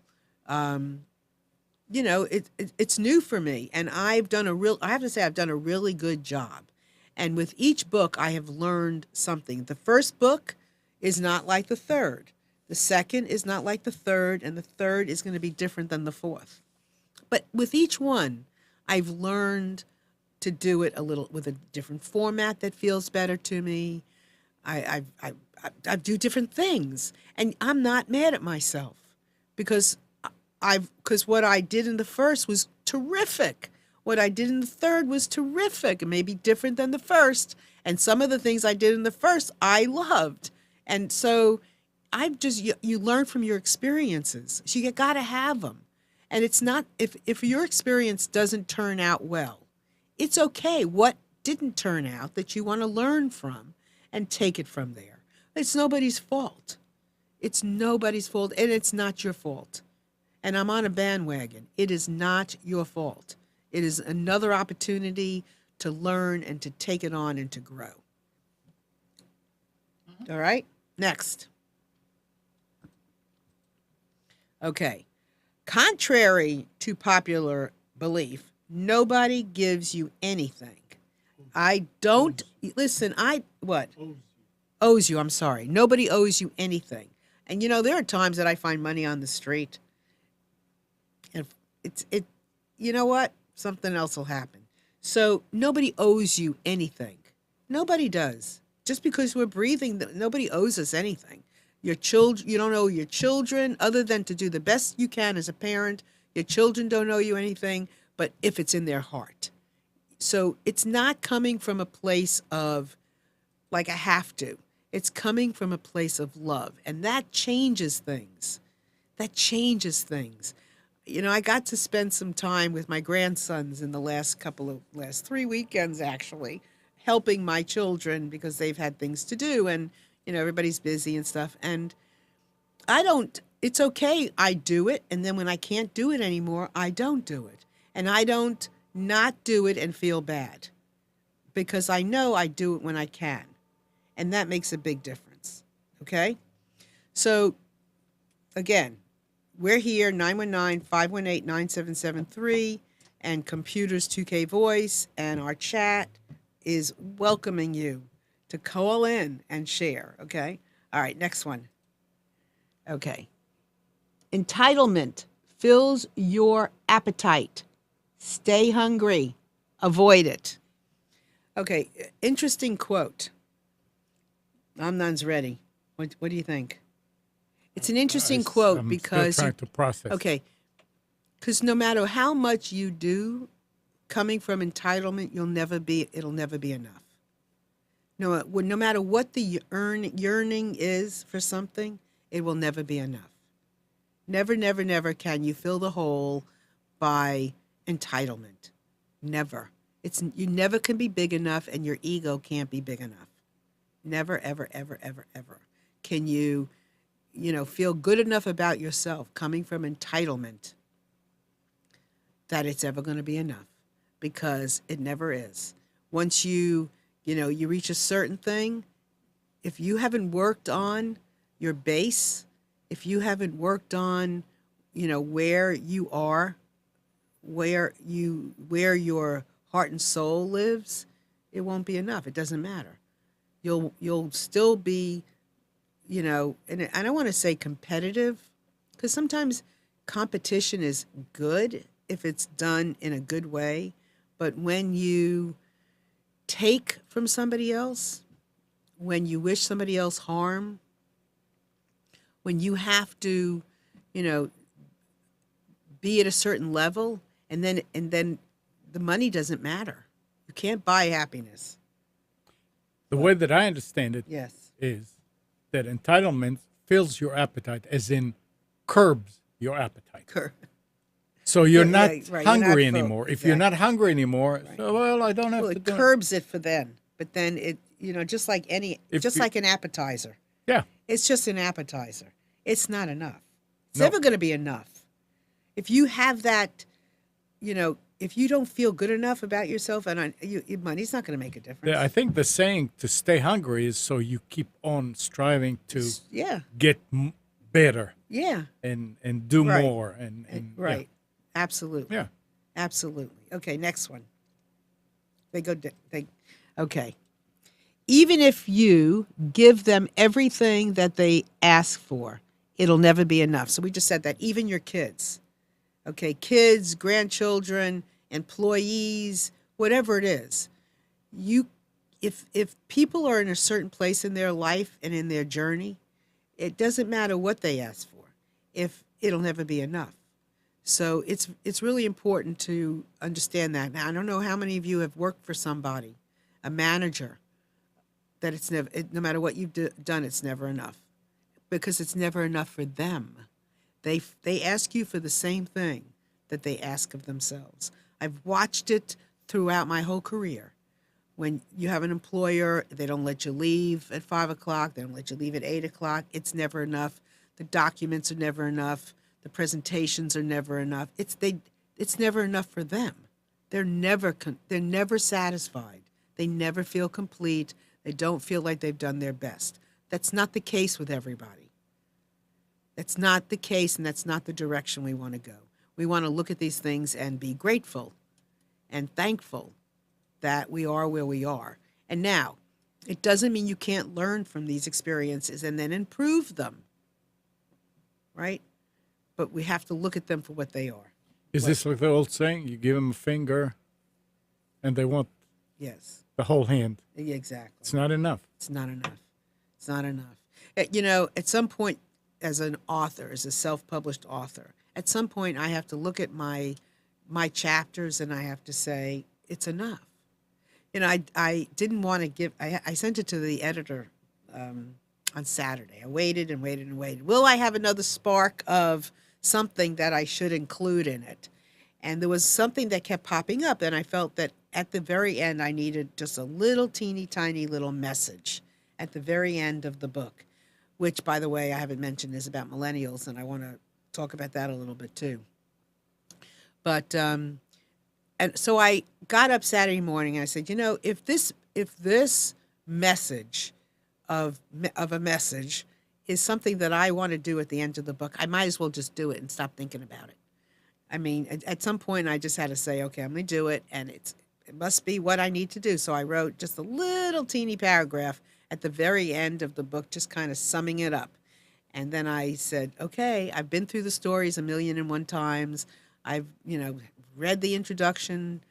It's new for me, and I have to say I've done a really good job. And with each book, I have learned something. The first book is not like the third. The second is not like the third, and the third is going to be different than the fourth. But with each one, I've learned to do it a little with a different format that feels better to me. I do different things, and I'm not mad at myself because what I did in the first was terrific. What I did in the third was terrific. It may be different than the first, and some of the things I did in the first I loved, and so you learn from your experiences. So you got to have them. And it's not, if your experience doesn't turn out well, it's okay. What didn't turn out that you want to learn from and take it from there. It's nobody's fault. It's nobody's fault, and it's not your fault. And I'm on a bandwagon. It is not your fault. It is another opportunity to learn and to take it on and to grow. All right? Next. Okay. Contrary to popular belief, nobody gives you anything. Owes you, I'm sorry. Nobody owes you anything. And there are times that I find money on the street. And you know what? Something else will happen. So nobody owes you anything. Nobody does. Just because we're breathing, nobody owes us anything. Your children, you don't owe your children other than to do the best you can as a parent. Your children don't owe you anything, but if it's in their heart. So it's not coming from a place of like I have to. It's coming from a place of love, and that changes things. That changes things. I got to spend some time with my grandsons in the last 3 weekends, actually, helping my children because they've had things to do, and everybody's busy and stuff. And it's okay. I do it. And then when I can't do it anymore, I don't do it. And I don't not do it and feel bad because I know I do it when I can. And that makes a big difference. Okay. So again, we're here, 919-518-9773 and Computers 2K Voice, and our chat is welcoming you to call in and share, okay? All right, next one. Okay. Entitlement fills your appetite. Stay hungry. Avoid it. Okay, interesting quote. Amnon's ready. What do you think? It's an interesting quote
I'm
because
still trying to process.
Okay, because no matter how much you do, coming from entitlement, it'll never be enough. No matter what the yearning is for something, it will never be enough. Never, never, never can you fill the hole by entitlement. Never. You never can be big enough, and your ego can't be big enough. Never, ever, ever, ever, ever can you feel good enough about yourself coming from entitlement that it's ever going to be enough, because it never is. Once you reach a certain thing, if you haven't worked on your base, if you haven't worked on, where you are, where your heart and soul lives, it won't be enough. It doesn't matter. You'll still be, and I don't want to say competitive, because sometimes competition is good if it's done in a good way. But when you take from somebody else, when you wish somebody else harm, when you have to, you know, be at a certain level, and then the money doesn't matter. You can't buy happiness.
The way that I understand it
Yes.
is that entitlement fills your appetite, as in curbs your appetite.
Cur-
So you're
Yeah,
not
yeah, right, you're not
hungry
full.
anymore. If you're not
Exactly.
hungry anymore,
Right.
so well, I don't have
Well,
to
it
do it.
curbs it for then, but then it, you know, just like
If you,
like an appetizer.
yeah,
It's just an appetizer. It's not enough. It's
no,
never going to be enough. If you have that, you know, if you don't feel good enough about yourself, and money's not going to make a
I
difference.
think the saying to stay hungry is so you keep on striving to
Yeah,
get better
yeah,
and do
right,
more and yeah,
right. Absolutely,
yeah.
absolutely. Okay, next one. They okay. Even if you give them everything that they ask for, it'll never be enough. So we just said that. Even your kids, okay, kids, grandchildren, employees, whatever it is, you, if people are in a certain place in their life and in their journey, it doesn't matter what they ask for, if it'll never be enough. So it's really important to understand that. Now I don't know how many of you have worked for somebody, a manager, that it's never, no matter what you've done, it's never enough, because it's never enough for them. They ask you for the same thing that they ask of themselves. I've watched it throughout my whole career. When you have an employer, they don't let you leave at 5 o'clock. They don't let you leave at 8 o'clock. It's never enough. The documents are never enough. The presentations are never enough. It's never enough for them. They're never satisfied. They never feel complete. They don't feel like they've done their best. That's not the case with everybody. That's not the case, and that's not the direction we want to go. We want to look at these things and be grateful and thankful that we are where we are. And now, it doesn't mean you can't learn from these experiences and then improve them, right? But we have to look at them for what they are.
Is this like the old saying? You give them a finger, and they want
Yes,
the whole hand.
exactly.
It's not enough.
It's not enough. It's not enough. You know, at some point, as an author, as a self-published author, at some point I have to look at my chapters and I have to say it's enough. You know, I didn't want to give. I sent it to the editor on Saturday. I waited and waited and waited. Will I have another spark of something that I should include in it? And there was something that kept popping up, and I felt that at the very end I needed just a little teeny tiny little message at the very end of the book, which, by the way, I haven't mentioned, is about millennials, and I want to talk about that a little bit too. But and so I got up Saturday morning and I said, you know, if this message of a message is something that I want to do at the end of the book, I might as well just do it and stop thinking about it. I mean, at some point I just had to say, okay, I'm going to do it, and it must be what I need to do. So I wrote just a little teeny paragraph at the very end of the book, just kind of summing it up. And then I said, okay, I've been through the stories 1,000,001 times. I've, you know, read the introduction.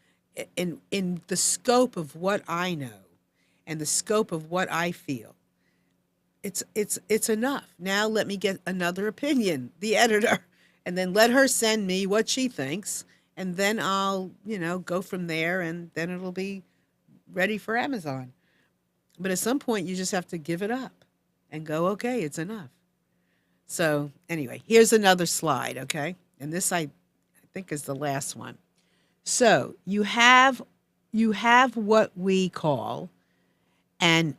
In the scope of what I know and the scope of what I feel, it's enough. Now let me get another opinion, the editor, and then let her send me what she thinks, and then I'll, you know, go from there, and then it'll be ready for Amazon. But at some point you just have to give it up and go, okay, it's enough. So anyway, here's another slide, okay? And this I think is the last one. So you have what we call an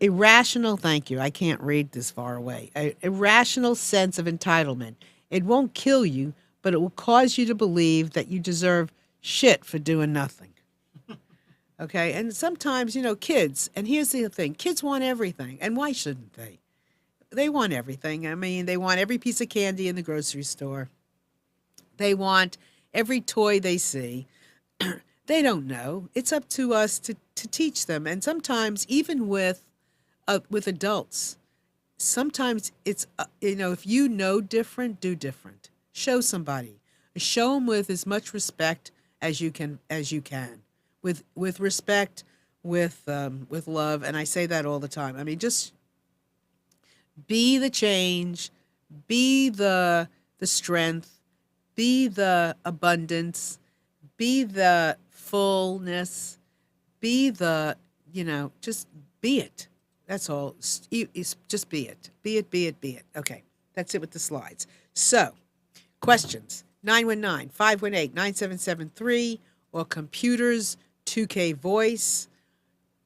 irrational, thank you, I can't read this far away, a irrational sense of entitlement. It won't kill you, but it will cause you to believe that you deserve shit for doing nothing. Okay, and sometimes, you know, kids, and here's the thing, kids want everything, and why shouldn't they? They want everything. I mean, they want every piece of candy in the grocery store. They want every toy they see. They don't know. It's up to us to teach them. And sometimes, even with adults, sometimes it's, you know, if you know different, do different. Show somebody. Show them with as much respect as you can. with respect, with love, and I say that all the time. I mean, just be the change, be the strength, be the abundance, be the fullness, be the, just be it. That's all. Just be it. Be it, be it, be it. Okay, that's it with the slides. So, questions 919-518-9773 or computers 2K voice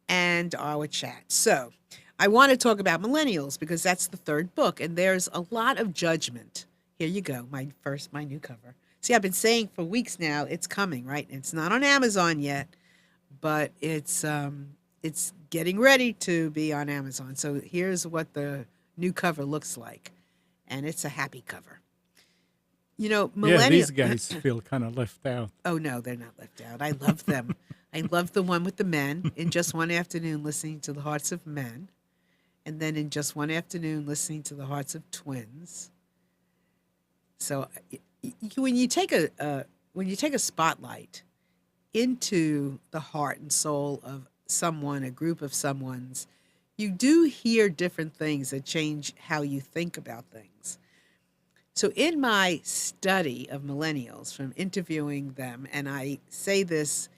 and our chat. So, I want to talk about millennials because that's the third book, and there's a lot of judgment. Here you go, my new cover. See, I've been saying for weeks now it's coming, right? It's not on Amazon yet, but it's getting ready to be on Amazon. So here's what the new cover looks like, and it's a happy cover.
Yeah,
Millennial.
these guys feel kind of left out.
Oh no, they're not left out. I love them. I love the one with the men in just one afternoon listening to the hearts of men, and then in just one afternoon listening to the hearts of twins. So when you take a spotlight into the heart and soul of someone, a group of someone's, you do hear different things that change how you think about things. So in my study of millennials, from interviewing them, and I say this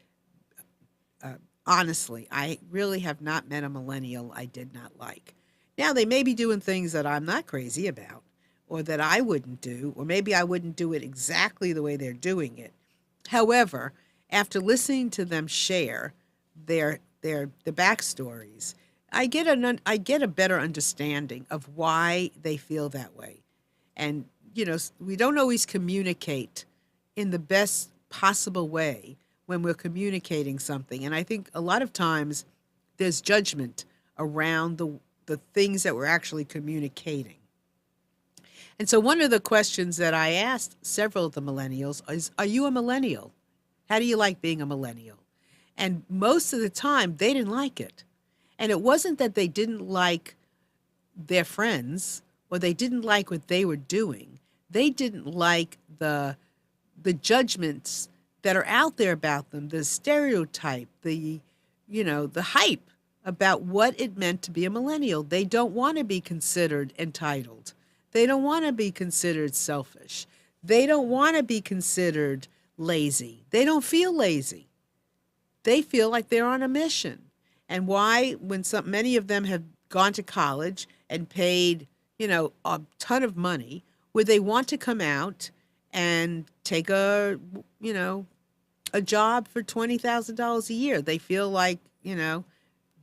honestly, I really have not met a millennial I did not like. Now, they may be doing things that I'm not crazy about, or that I wouldn't do, or maybe I wouldn't do it exactly the way they're doing it. However, after listening to them share the backstories, I get a better understanding of why they feel that way. And we don't always communicate in the best possible way when we're communicating something. And I think a lot of times there's judgment around the things that we're actually communicating. And so one of the questions that I asked several of the millennials is, are you a millennial? How do you like being a millennial? And most of the time, they didn't like it. And it wasn't that they didn't like their friends or they didn't like what they were doing. They didn't like the judgments that are out there about them, the stereotype, the hype about what it meant to be a millennial. They don't want to be considered entitled. They don't want to be considered selfish. They don't want to be considered lazy. They don't feel lazy. They feel like they're on a mission. And why, when many of them have gone to college and paid, a ton of money, would they want to come out and take a job for $20,000 a year? They feel like,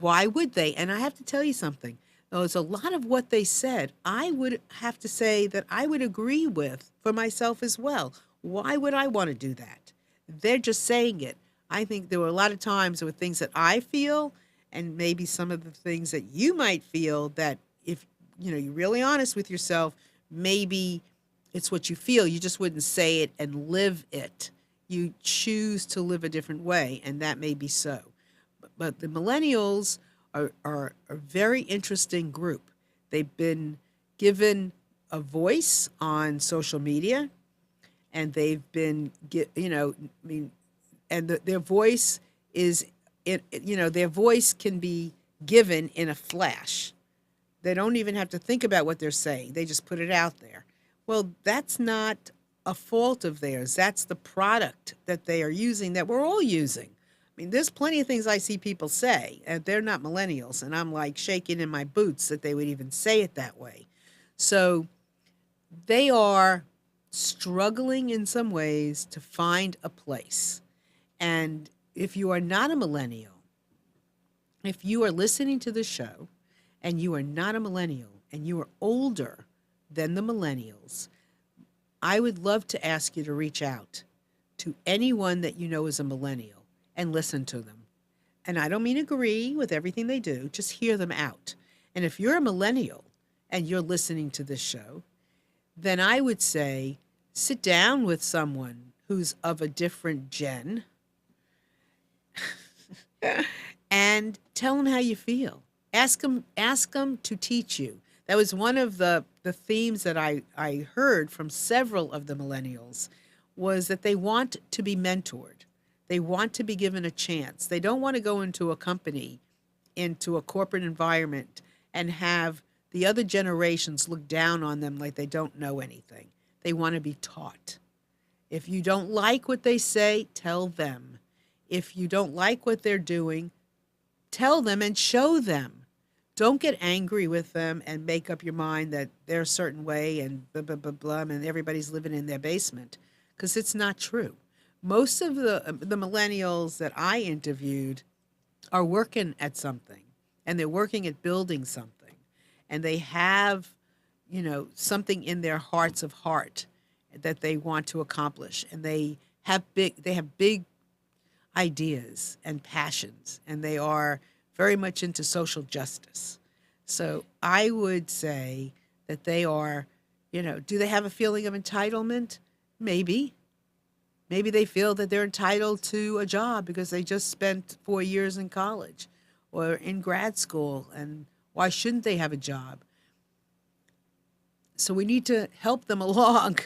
why would they? And I have to tell you something. There's a lot of what they said, I would have to say that I would agree with for myself as well. Why would I want to do that? They're just saying it. I think there were a lot of times there were things that I feel and maybe some of the things that you might feel that if you're really honest with yourself, maybe it's what you feel. You just wouldn't say it and live it. You choose to live a different way, and that may be so. But the millennials are a very interesting group. They've been given a voice on social media, and they've been, their voice is, their voice can be given in a flash. They don't even have to think about what they're saying. They just put it out there. Well, that's not a fault of theirs. That's the product that they are using, that we're all using. I mean, there's plenty of things I see people say, and they're not millennials, and I'm like shaking in my boots that they would even say it that way. So they are struggling in some ways to find a place. And if you are not a millennial, if you are listening to the show and you are not a millennial and you are older than the millennials, I would love to ask you to reach out to anyone that you know is a millennial and listen to them. And I don't mean agree with everything they do, just hear them out. And if you're a millennial and you're listening to this show, then I would say sit down with someone who's of a different gen and tell them how you feel. Ask them to teach you. That was one of the themes that I heard from several of the millennials, was that they want to be mentored. They want to be given a chance. They don't want to go into a company, into a corporate environment, and have the other generations look down on them like they don't know anything. They want to be taught. If you don't like what they say, tell them. If you don't like what they're doing, tell them and show them. Don't get angry with them and make up your mind that they're a certain way and blah, blah, blah, blah, and everybody's living in their basement, because it's not true. Most of the millennials that I interviewed are working at something, and they're working at building something, and they have, something in their hearts of heart that they want to accomplish, and they have big ideas and passions, and they are very much into social justice. So I would say that they are, do they have a feeling of entitlement? Maybe. Maybe they feel that they're entitled to a job because they just spent 4 years in college or in grad school, and why shouldn't they have a job? So we need to help them along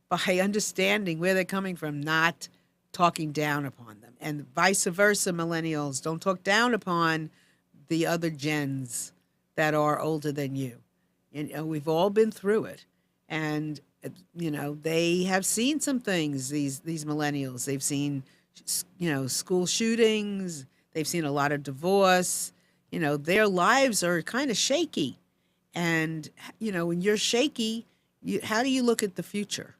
by understanding where they're coming from, not talking down upon them. And vice versa, millennials, don't talk down upon the other gens that are older than you. And we've all been through it. And they have seen some things, these millennials. They've seen school shootings, they've seen a lot of divorce. Their lives are kind of shaky. And when you're shaky, how do you look at the future?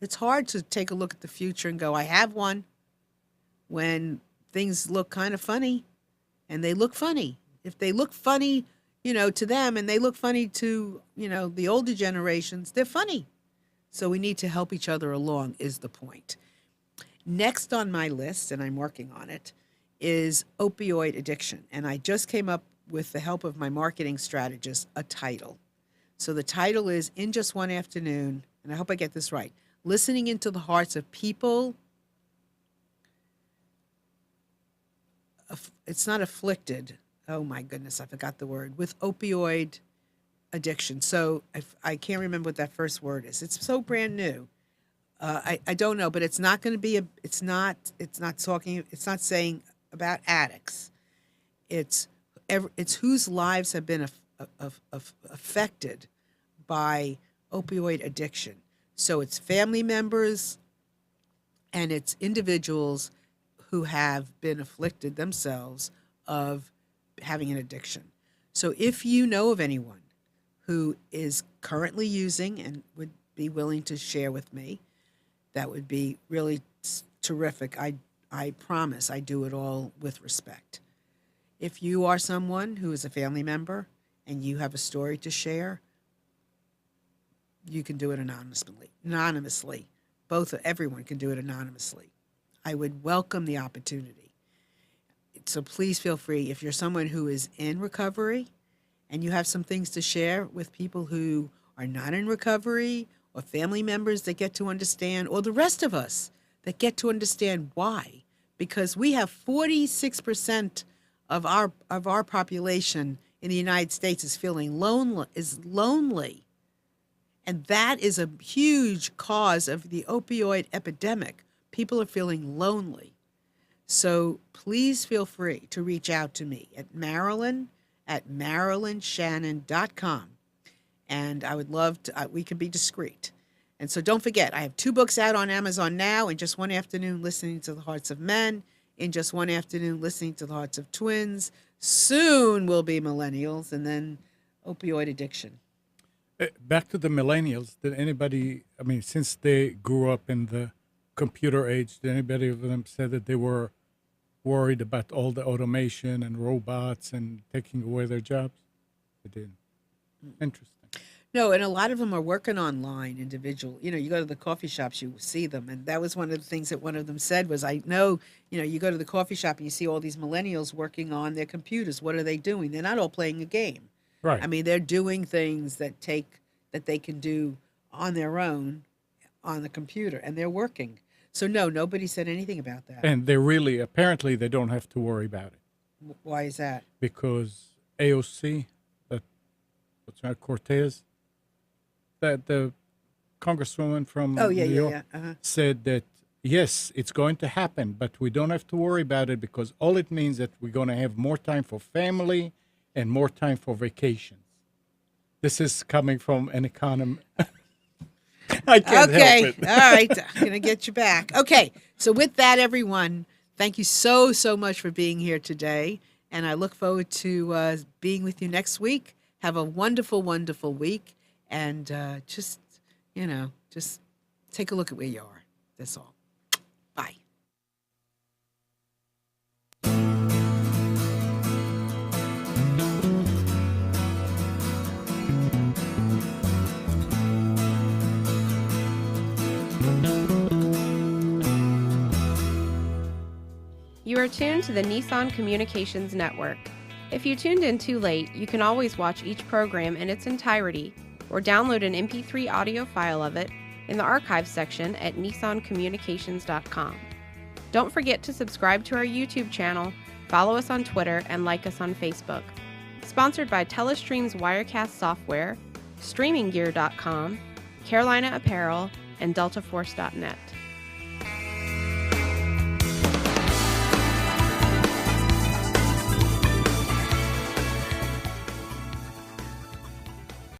It's hard to take a look at the future and go, I have one, when things look kind of funny, and they look funny. If they look funny, to them, and they look funny to, the older generations, they're funny. So we need to help each other along, is the point. Next on my list, and I'm working on it, is opioid addiction. And I just came up, with the help of my marketing strategist, a title. So the title is In Just One Afternoon, and I hope I get this right, listening into the hearts of people. It's not afflicted. Oh my goodness, I forgot the word. With opioid addiction. So I can't remember what that first word is. It's so brand new. I don't know, but it's not going to be it's not saying about addicts. It's whose lives have been affected by opioid addiction. So it's family members, and it's individuals who have been afflicted themselves of having an addiction. So if you know of anyone who is currently using and would be willing to share with me, that would be really terrific. I promise I do it all with respect. If you are someone who is a family member and you have a story to share, you can do it anonymously. Everyone can do it anonymously. I would welcome the opportunity. So please feel free. If you're someone who is in recovery and you have some things to share with people who are not in recovery, or family members that get to understand, or the rest of us that get to understand why, because we have 46% of our population in the United States is lonely. And that is a huge cause of the opioid epidemic. People are feeling lonely. So please feel free to reach out to me at marilyn@marilynshannon.com. And I would love to, we can be discreet. And so don't forget, I have 2 books out on Amazon now: In Just One Afternoon, Listening to the Hearts of Men; In Just One Afternoon, Listening to the Hearts of Twins. Soon will be millennials, and then opioid addiction.
Back to the millennials. Did anybody, I mean, since they grew up in the computer age, did anybody of them say that they were worried about all the automation and robots and taking away their jobs? They didn't. Interesting.
No, and a lot of them are working online, individual. You go to the coffee shops, you see them. And that was one of the things that one of them said was, I know, you go to the coffee shop and you see all these millennials working on their computers. What are they doing? They're not all playing a game.
Right.
I mean, they're doing things that they can do on their own on the computer, and they're working. So no, nobody said anything about that.
And they really, apparently, they don't have to worry about it.
Why is that?
Because AOC, what's that, Cortez, that the congresswoman from
Oh, yeah,
New
yeah,
York,
yeah. Uh-huh.
said that yes, it's going to happen, but we don't have to worry about it because all it means that we're going to have more time for family and more time for vacations. This is coming from an economist. I can't
Okay.
help it.
All right. I'm going to get you back. Okay. So, with that, everyone, thank you so much for being here today. And I look forward to being with you next week. Have a wonderful, wonderful week. And just take a look at where you are. That's all. Bye.
You are tuned to the Nissan Communications Network. If you tuned in too late, you can always watch each program in its entirety or download an MP3 audio file of it in the archives section at nissancommunications.com. Don't forget to subscribe to our YouTube channel, follow us on Twitter, and like us on Facebook. Sponsored by Telestream's Wirecast software, StreamingGear.com, Carolina Apparel, and DeltaForce.net.